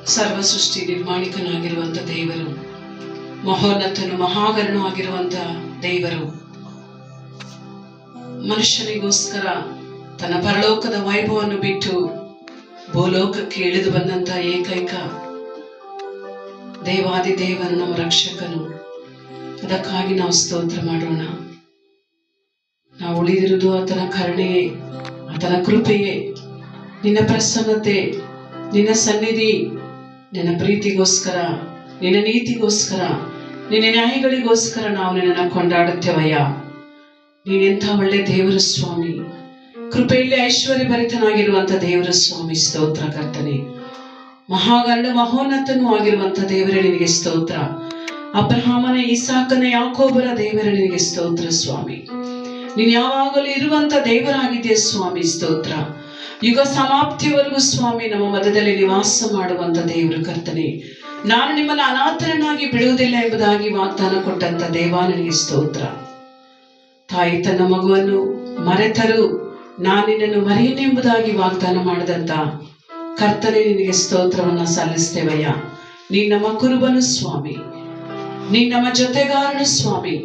ಸರ್ವ ಸೃಷ್ಟಿ ನಿರ್ಮಾಣಿಕನಾಗಿರುವಂಥ ದೇವರು, ಮಹೋನ್ನತನು ಮಹಾಗಣನು ಆಗಿರುವಂಥ ದೇವರು ಮನುಷ್ಯನಿಗೋಸ್ಕರ ತನ್ನ ಪರಲೋಕದ ವೈಭವವನ್ನು ಬಿಟ್ಟು ಭೂಲೋಕಕ್ಕೆ ಇಳಿದು ಬಂದಂತ ಏಕೈಕ ದೇವಾದಿ ದೇವನು ನಮ್ಮ ರಕ್ಷಕನು. ಅದಕ್ಕಾಗಿ ನಾವು ಸ್ತೋತ್ರ ಮಾಡೋಣ. ನಾವು ಉಳಿದಿರುವುದು ಆತನ ಕರುಣೆಯೇ, ಆತನ ಕೃಪೆಯೇ, ನಿನ್ನ ಪ್ರಸನ್ನತೆ, ನಿನ್ನ ಸನ್ನಿಧಿ, ನಿನ್ನ ಪ್ರೀತಿಗೋಸ್ಕರ, ನಿನ್ನ ನೀತಿಗೋಸ್ಕರ, ನಿನ್ನ ನ್ಯಾಯಗಳಿಗೋಸ್ಕರ ನಾವು ನಿನ್ನನ್ನು ಕೊಂಡಾಡುತ್ತೇವಯ್ಯ. ನೀನೆಂಥ ಒಳ್ಳೆ ದೇವರು ಸ್ವಾಮಿ, ಕೃಪೆಯಲ್ಲಿ ಐಶ್ವರ್ಯ ಭರಿತನಾಗಿರುವಂಥ ದೇವರ ಸ್ವಾಮಿ. ಸ್ತೋತ್ರ ಕರ್ತನೆ. ಮಹಾಗಣ ಮಹೋನ್ನತನೂ ಆಗಿರುವಂಥ ದೇವರೇ ನಿನಗೆ ಸ್ತೋತ್ರ. ಅಬ್ರಹಾಮನ, ಇಸಾಕನ, ಯಾಕೋಬರ ದೇವರೇ ನಿನಗೆ ಸ್ತೋತ್ರ ಸ್ವಾಮಿ. ನೀನು ಯಾವಾಗಲೂ ಇರುವಂತ ದೇವರಾಗಿದೆಯಾ ಸ್ವಾಮಿ. ಸ್ತೋತ್ರ. ಯುಗ ಸಮಾಪ್ತಿಯವರೆಗೂ ಸ್ವಾಮಿ ನಮ್ಮ ಮಧ್ಯದಲ್ಲಿ ನಿವಾಸ ಮಾಡುವಂತ ದೇವರು ಕರ್ತನೆ. ನಾನು ನಿಮ್ಮನ್ನು ಅನಾಥರನ್ನಾಗಿ ಬಿಡುವುದಿಲ್ಲ ಎಂಬುದಾಗಿ ವಾಗ್ದಾನ ಕೊಟ್ಟಂತ ದೇವ ನಿನಗೆ ಸ್ತೋತ್ರ. ತಾಯಿ ತನ್ನ ಮಗುವನ್ನು ಮರೆತರು ನಾನು ನಿನ್ನನ್ನು ಮರೆಯನೆಂಬುದಾಗಿ ವಾಗ್ದಾನ ಮಾಡಿದಂತ ಕರ್ತನೆ ನಿನಗೆ ಸ್ತೋತ್ರವನ್ನ ಸಲ್ಲಿಸ್ತೇವಯ್ಯ. ನೀನು ನಮ್ಮ ಕುರುಬನು ಸ್ವಾಮಿ, ನೀನು ನಮ್ಮ ಜೊತೆಗಾರನು ಸ್ವಾಮಿ,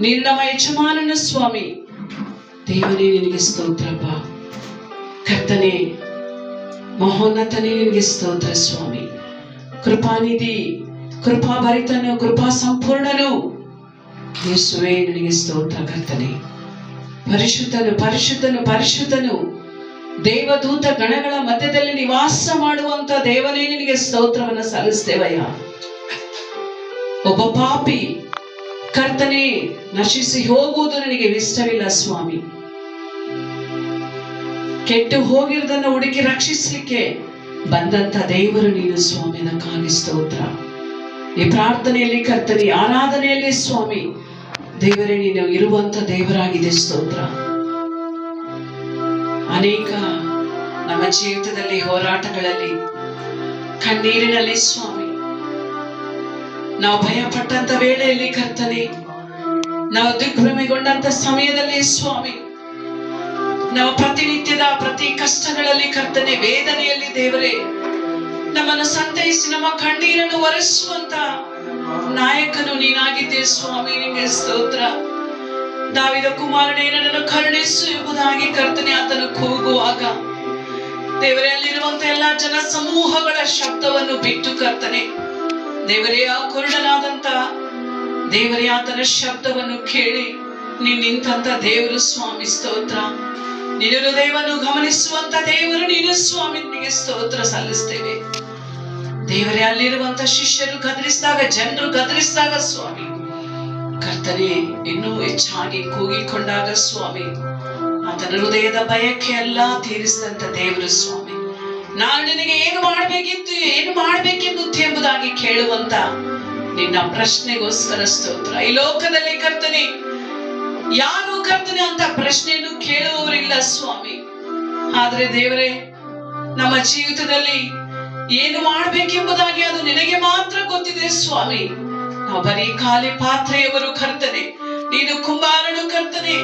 ನೀನು ನಮ್ಮ ಯಜಮಾನನು ಸ್ವಾಮಿ. ದೇವನೇ ನಿನಗೆ ಸ್ತೋತ್ರಪ್ಪ. ಕರ್ತನೆ ಮಹೋನ್ನತನೇ ನಿನಗೆ ಸ್ತೋತ್ರ ಸ್ವಾಮಿ. ಕೃಪಾನಿಧಿ, ಕೃಪಾಭರಿತನು, ಕೃಪಾ ಸಂಪೂರ್ಣನು ಯೇಸುವೇ ನಿನಗೆ ಸ್ತೋತ್ರ ಕರ್ತನೆ. ಪರಿಶುದ್ಧನು, ಪರಿಶುದ್ಧನು, ಪರಿಶುದ್ಧನು, ದೇವದೂತ ಗಣಗಳ ಮಧ್ಯದಲ್ಲಿ ನಿವಾಸ ಮಾಡುವಂತ ದೇವನೇ ನಿನಗೆ ಸ್ತೋತ್ರವನ್ನ ಸಲ್ಲಿಸ್ತೇವಯ್ಯ. ಒಬ್ಬ ಪಾಪಿ ಕರ್ತನೆ ನಶಿಸಿ ಹೋಗುವುದು ನನಗೆ ಇಷ್ಟವಿಲ್ಲ ಸ್ವಾಮಿ. ಕೆಟ್ಟು ಹೋಗಿರುವುದನ್ನು ಹುಡುಕಿ ರಕ್ಷಿಸಲಿಕ್ಕೆ ಬಂದಂತ ದೇವರು ನೀನು ಸ್ವಾಮಿ. ಅದಕ್ಕಾಗಿ ಸ್ತೋತ್ರ. ಈ ಪ್ರಾರ್ಥನೆಯಲ್ಲಿ ಕರ್ತನೆ, ಆರಾಧನೆಯಲ್ಲಿ ಸ್ವಾಮಿ ದೇವರೇ ನೀನು ಇರುವಂತ ದೇವರಾಗಿದೆ. ಸ್ತೋತ್ರ. ಅನೇಕ ನಮ್ಮ ಜೀವಿತದಲ್ಲಿ ಹೋರಾಟಗಳಲ್ಲಿ, ಕಣ್ಣೀರಿನಲ್ಲಿ ಸ್ವಾಮಿ, ನಾವು ಭಯ ಪಟ್ಟಂತ ವೇಳೆಯಲ್ಲಿ ಕರ್ತನೆ, ನಾವು ದಿಗ್ಭ್ರಮೆಗೊಂಡಂತ ಸಮಯದಲ್ಲಿ ಸ್ವಾಮಿ, ನಾವು ಪ್ರತಿನಿತ್ಯದ ಪ್ರತಿ ಕಷ್ಟಗಳಲ್ಲಿ ಕರ್ತನೆ, ವೇದನೆಯಲ್ಲಿ ದೇವರೇ ನಮ್ಮನ್ನು ಸಂತೈಸಿ ನಮ್ಮ ಕಣ್ಣೀರನ್ನು ಒರೆಸುವಂತ ನಾಯಕನು ನೀನಾಗಿದ್ದೆ ಸ್ವಾಮಿ. ನಿಮಗೆ ಸ್ತೋತ್ರ. ದಾವಿದ ಕುಮಾರನೇ ನನ್ನನ್ನು ಕರುಣಿಸು ಎಂಬುದಾಗಿ ಕರ್ತನೆ ಆತನು ಕೂಗುವಾಗ ದೇವರೇ ಅಲ್ಲಿರುವಂತ ಎಲ್ಲಾ ಜನ ಸಮೂಹಗಳ ಶಬ್ದವನ್ನು ಬಿಟ್ಟು ಕರ್ತನೆ ದೇವರೇ ಆ ಕುರುಡನಾದಂತ ದೇವರೇ ಆತನ ಶಬ್ದವನ್ನು ಕೇಳಿ ನೀನ್ ನಿಂತಂತ ದೇವರು ಸ್ವಾಮಿ. ಸ್ತೋತ್ರ. ನಿನ್ನ ಹೃದಯವನ್ನು ಗಮನಿಸುವಂತ ದೇವರು ನೀನು ಸ್ವಾಮಿ. ನಿನಗೆ ಸ್ತೋತ್ರ ಸಲ್ಲಿಸ್ತೇವೆ ದೇವರೇ. ಅಲ್ಲಿರುವಂತ ಶಿಷ್ಯರು ಗದರಿಸಿದಾಗ, ಜನರು ಗದರಿಸಿದಾಗ ಸ್ವಾಮಿ ಕರ್ತನೆ ಇನ್ನೂ ಹೆಚ್ಚಾಗಿ ಕೂಗಿಕೊಂಡಾಗ ಸ್ವಾಮಿ ಆತನ ಹೃದಯದ ಬಯಕೆ ಎಲ್ಲ ತೀರಿಸಿದಂತ ದೇವರು ಸ್ವಾಮಿ. ನಾನು ನಿನಗೆ ಏನು ಮಾಡಬೇಕಿತ್ತು, ಏನು ಮಾಡಬೇಕೆಂದು ಎಂಬುದಾಗಿ ಕೇಳುವಂತ ನಿನ್ನ ಪ್ರಶ್ನೆಗೋಸ್ಕರ ಸ್ತೋತ್ರ. ಈ ಲೋಕದಲ್ಲಿ ಕರ್ತನೆ ಯಾರು ಕರ್ತನೆ ಅಂತ ಪ್ರಶ್ನೆಯನ್ನು ಕೇಳುವವರಿಲ್ಲ ಸ್ವಾಮಿ. ಆದ್ರೆ ದೇವರೇ ನಮ್ಮ ಜೀವಿತದಲ್ಲಿ ಏನು ಮಾಡಬೇಕೆಂಬುದಾಗಿ ಅದು ನಿನಗೆ ಮಾತ್ರ ಗೊತ್ತಿದೆ ಸ್ವಾಮಿ. ನಾವು ಬರೀ ಖಾಲಿ ಪಾತ್ರೆಯವರು ಕರ್ತನೆ, ನೀನು ಕುಂಬಾರನು ಕರ್ತನೆ.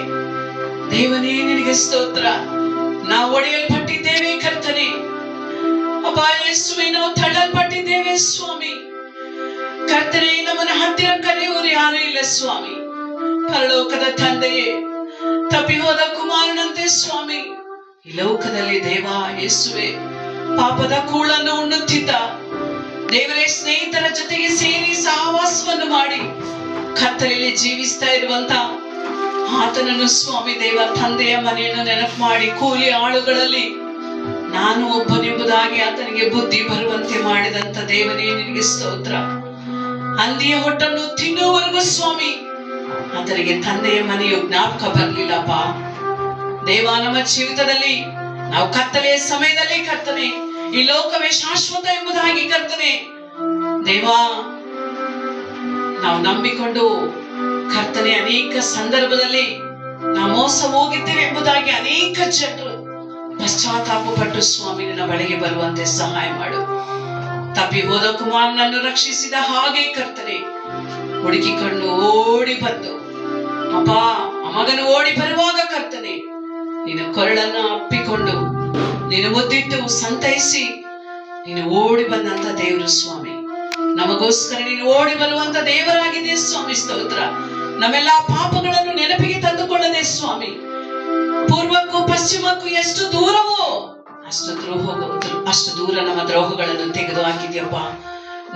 ದೇವನೇ ನಿನಗೆ ಸ್ತೋತ್ರ. ನಾವು ಒಡೆಯಲ್ಪಟ್ಟಿದ್ದೇವೆ ಕರ್ತನೆ. ಅಪ್ಪ ಯೇಸುವೆ, ನಾವು ತಳ್ಳಲ್ಪಟ್ಟಿದ್ದೇವೆ ಸ್ವಾಮಿ. ಕರ್ತನೆ ನಮ್ಮನ್ನ ಹತ್ತಿರ ಕರೆಯುವರು ಯಾರು ಇಲ್ಲ ಸ್ವಾಮಿ. ಪರಲೋಕದ ತಂದೆಯೇ, ತಪ್ಪಿ ಹೋದ ಕುಮಾರನಂತೆ ಸ್ವಾಮಿ ಈ ಲೋಕದಲ್ಲಿ ದೇವ ಯೇಸುವೆ ಪಾಪದ ಕೂಳನ್ನು ಉಣ್ಣುತ್ತಿದ್ದ ದೇವರೇ, ಸ್ನೇಹಿತರ ಜೊತೆಗೆ ಸೇರಿ ಸಹವಾಸವನ್ನು ಮಾಡಿ ಕತ್ತಲೆಯಲ್ಲಿ ಜೀವಿಸ್ತಾ ಇರುವಂತ ಆತನನ್ನು ಸ್ವಾಮಿ ದೇವ ತಂದೆಯ ಮನೆಯನ್ನು ನೆನಪು ಮಾಡಿ ಕೂಲಿ ಆಳುಗಳಲ್ಲಿ ನಾನು ಒಬ್ಬನೆಂಬುದಾಗಿ ಆತನಿಗೆ ಬುದ್ಧಿ ಬರುವಂತೆ ಮಾಡಿದಂತ ದೇವನೇ ನಿನಗೆ ಸ್ತೋತ್ರ. ಹಂದಿಯ ಹೊಟ್ಟನ್ನು ತಿನ್ನುವವರೆಗೂ ಸ್ವಾಮಿ ಆತನಿಗೆ ತಂದೆಯ ಮನೆಯು ಜ್ಞಾಪಕ ಬರಲಿಲ್ಲಪ್ಪ ದೇವ. ನಮ್ಮ ಜೀವಿತದಲ್ಲಿ ನಾವು ಕತ್ತಲೆಯ ಸಮಯದಲ್ಲಿ ಕರ್ತನೆ ಈ ಲೋಕವೇ ಶಾಶ್ವತ ಎಂಬುದಾಗಿ ಕರ್ತನೆ ದೇವಾ ನಾವು ನಂಬಿಕೊಂಡು ಕರ್ತನೆ ಅನೇಕ ಸಂದರ್ಭದಲ್ಲಿ ನಾವು ಮೋಸ ಹೋಗಿದ್ದೇವೆ ಎಂಬುದಾಗಿ ಅನೇಕ ಜನರು ಪಶ್ಚಾತ್ತಾಪ ಪಟ್ಟು ಸ್ವಾಮಿ ನಿನ್ನ ಬಳಿಗೆ ಬರುವಂತೆ ಸಹಾಯ ಮಾಡು. ತಪ್ಪಿ ಹೋದ ಕುಮಾರನನ್ನು ರಕ್ಷಿಸಿದ ಹಾಗೆ ಕರ್ತನೆ ಹುಡುಕಿಕೊಂಡು ಓಡಿ ಬಂದು ಅಪ್ಪ ಆ ಮಗನು ಓಡಿ ಬರುವಾಗ ಕರ್ತನೆ ನಿನ್ನ ಕೊರಳನ್ನು ಅಪ್ಪಿಕೊಂಡು ನೀನು ಮುದ್ದಿಟ್ಟು ಸಂತೈಸಿ ನೀನು ಓಡಿ ಬಂದಂತ ದೇವರು ಸ್ವಾಮಿ. ನಮಗೋಸ್ಕರ ನೀನು ಓಡಿ ಬರುವಂತ ದೇವರಾಗಿದೆ ಸ್ವಾಮಿ. ಸ್ತೋತ್ರ. ನಮ್ಮೆಲ್ಲಾ ಪಾಪಗಳನ್ನು ನೆನಪಿಗೆ ತಂದುಕೊಳ್ಳದೆ ಸ್ವಾಮಿ, ಪೂರ್ವಕ್ಕೂ ಪಶ್ಚಿಮಕ್ಕೂ ಎಷ್ಟು ದೂರವೋ ಅಷ್ಟು ದೂರ ನಮ್ಮ ದ್ರೋಹಗಳನ್ನು ತೆಗೆದು ಹಾಕಿದ್ಯಪ್ಪ.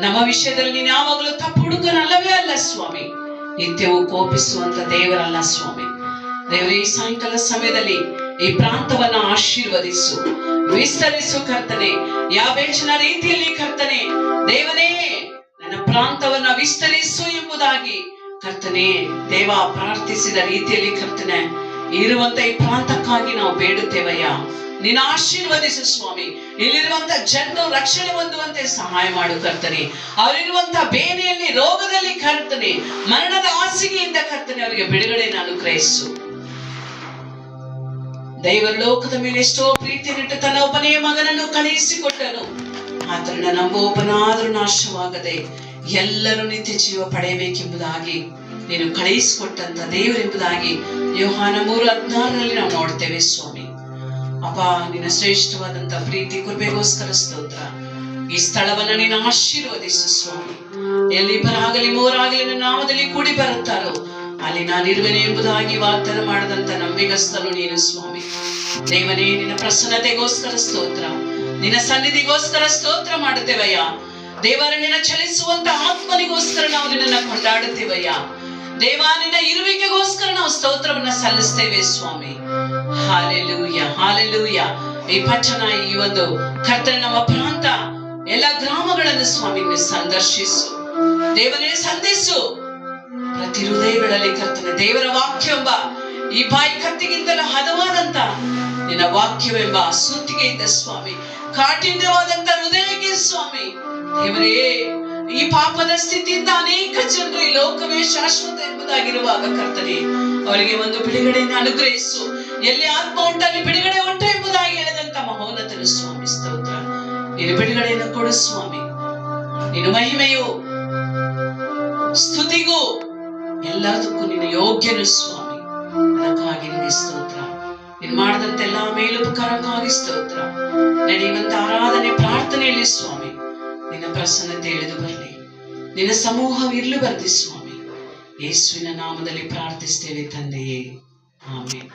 ನಮ್ಮ ವಿಷಯದಲ್ಲಿ ನೀನು ಯಾವಾಗಲೂ ತಪ್ಪು ಹುಡುಕನಲ್ಲವೇ ಅಲ್ಲ ಸ್ವಾಮಿ. ನಿತ್ಯವೂ ಕೋಪಿಸುವಂತ ದೇವರಲ್ಲ ಸ್ವಾಮಿ. ದೇವರೇ, ಈ ಸಾಯಂಕಾಲ ಸಮಯದಲ್ಲಿ ಈ ಪ್ರಾಂತವನ್ನ ಆಶೀರ್ವದಿಸು, ವಿಸ್ತರಿಸು ಕರ್ತನೆ. ಯಾಬೇಚನ ರೀತಿಯಲ್ಲಿ ಕರ್ತನೆ, ದೇವನೇ ನನ್ನ ಪ್ರಾಂತವನ್ನ ವಿಸ್ತರಿಸು ಎಂಬುದಾಗಿ ಕರ್ತನೆ ದೇವ ಪ್ರಾರ್ಥಿಸಿದ ರೀತಿಯಲ್ಲಿ ಕರ್ತನೆ ಇರುವಂತ ಈ ಪ್ರಾಂತಕ್ಕಾಗಿ ನಾವು ಬೇಡುತ್ತೇವಯ್ಯ. ನೀನು ಆಶೀರ್ವದಿಸು ಸ್ವಾಮಿ. ಇಲ್ಲಿರುವಂತ ಜನರು ರಕ್ಷಣೆ ಹೊಂದುವಂತೆ ಸಹಾಯ ಮಾಡು ಕರ್ತನೆ. ಅವರಿರುವಂತ ಬೇನೆಯಲ್ಲಿ, ರೋಗದಲ್ಲಿ ಕರ್ತನೆ, ಮರಣದ ಹಾಸಿಗೆಯಿಂದ ಕರ್ತನೆ ಅವರಿಗೆ ಬಿಡುಗಡೆಯನ್ನು ಅನುಗ್ರಹಿಸು. ದೇವರು ಲೋಕದ ಮೇಲೆ ಎಷ್ಟೋ ಪ್ರೀತಿಯನ್ನಿಟ್ಟು ತನ್ನ ಒಬ್ಬನೇ ಮಗನನ್ನು ಕಳುಹಿಸಿಕೊಟ್ಟನು. ಆತನ ನಂಬೊಬ್ಬನಾದರೂ ನಾಶವಾಗದೆ ಎಲ್ಲರೂ ನಿತ್ಯ ಜೀವ ಪಡೆಯಬೇಕೆಂಬುದಾಗಿ ನೀನು ಕಳುಹಿಸಿಕೊಟ್ಟಂತ ದೇವರೆಂಬುದಾಗಿ ಯೋಹಾನ 3:16 ನಾವು ನೋಡ್ತೇವೆ ಸ್ವಾಮಿ. ಅಪ್ಪ, ನಿನ್ನ ಶ್ರೇಷ್ಠವಾದಂತ ಪ್ರೀತಿ ಕೃಪೆಗೋಸ್ಕರ ಸ್ತೋತ್ರ. ಈ ಸ್ಥಳವನ್ನ ನೀನು ಆಶೀರ್ವದಿಸು ಸ್ವಾಮಿ. ಎಲ್ಲಿ ಬರಾಗಲಿ ಮೂರಾಗಲಿ ನನ್ನ ನಾಮದಲ್ಲಿ ಕೂಡಿ ಬರುತ್ತಾರೋ ಅಲ್ಲಿ ನಾನಿರುವೆನೆ ಎಂಬುದಾಗಿ ವಾಗ್ದಾನ ಮಾಡದಂತ ನಂಬಿಗಸ್ತನು ನೀನು ಸ್ವಾಮಿ. ದೇವನೇ, ನಿನ್ನ ಪ್ರಸನ್ನತೆಗೋಸ್ಕರ ಸ್ತೋತ್ರ, ನಿನ್ನ ಸನ್ನಿಧಿಗೋಸ್ಕರ ಸ್ತೋತ್ರ ಮಾಡುತ್ತೇವಯ್ಯ. ದೇವರ ನಿನ್ನ ಚಲಿಸುವಂತ ಆತ್ಮನಿಗೋಸ್ಕರ ನಾವು ನಿನ್ನನ್ನು ಕೊಂಡಾಡುತ್ತೇವಯ್ಯ. ದೇವ, ನಿನ್ನ ಇರುವಿಕೆಗೋಸ್ಕರ ನಾವು ಸ್ತೋತ್ರವನ್ನ ಸಲ್ಲಿಸ್ತೇವೆ ಸ್ವಾಮಿ. Hallelujah, hallelujah. ಈ ಪಟ್ಟಣ, ಈ ಒಂದು ಕರ್ತನೆ ನಮ್ಮ ಪ್ರಾಂತ, ಎಲ್ಲ ಗ್ರಾಮಗಳನ್ನು ಸ್ವಾಮಿ ಸಂದರ್ಶಿಸು. ದೇವನೇ, ಸಂಧಿಸು. ಪ್ರತಿ ಹೃದಯಗಳಲ್ಲಿ ಕರ್ತನೆ ದೇವರ ವಾಕ್ಯವೆಂಬ ಈ ಬಾಯಿ ಕತ್ತಿಗಿಂತಲೂ ಹದವಾದಂತ ನಿನ್ನ ವಾಕ್ಯವೆಂಬ ಸುತ್ತಿಗೆಯಿಂದ ಸ್ವಾಮಿ, ಕಾಠಿಣ್ಯವಾದಂತ ಹೃದಯಕ್ಕೆ ಸ್ವಾಮಿ ದೇವರೇ, ಈ ಪಾಪದ ಸ್ಥಿತಿಯಿಂದ ಅನೇಕ ಜನರು ಈ ಲೋಕವೇ ಶಾಶ್ವತ ಎಂಬುದಾಗಿರುವಾಗ ಕರ್ತನೆ ಅವರಿಗೆ ಒಂದು ಬಿಡುಗಡೆಯನ್ನು ಅನುಗ್ರಹಿಸು. ಎಲ್ಲಿ ಆತ್ಮ ಉಂಟಲ್ಲಿ ಬಿಡುಗಡೆ ಉಂಟು ಎಂಬುದಾಗಿ ಹೇಳಿದಂತ ಮಹೋನ್ನತರು ಸ್ವಾಮಿ. ಸ್ತೋತ್ರ. ನೀನು ಬಿಡುಗಡೆಯನ್ನು ಕೊಡು ಸ್ವಾಮಿ. ನೀನು ಮಹಿಮೆಯು ಸ್ತುತಿಗೂ ಎಲ್ಲದಕ್ಕೂ ನೀನು ಯೋಗ್ಯನು ಸ್ವಾಮಿ. ಅದಕ್ಕಾಗಿ ನಿನಗೆ ಸ್ತೋತ್ರ. ನೀನು ಮಾಡಿದಂತ ಎಲ್ಲಾ ಮೇಲುಪಕಾರಕ್ಕಾಗಿ ಸ್ತೋತ್ರ. ನಡೆಯುವಂತ ಆರಾಧನೆ ಪ್ರಾರ್ಥನೆಯಲ್ಲಿ ಸ್ವಾಮಿ ನಿನ್ನ ಪ್ರಸನ್ನತೆ ಇಳಿದು ಬರಲಿ, ನಿನ್ನ ಸಮೂಹವಿರಲು ಬರಲಿ ಸ್ವಾಮಿ. ಯೇಸುವಿನ ನಾಮದಲ್ಲಿ ಪ್ರಾರ್ಥಿಸ್ತೇವೆ ತಂದೆಯೇ, ಆಮೆನ್.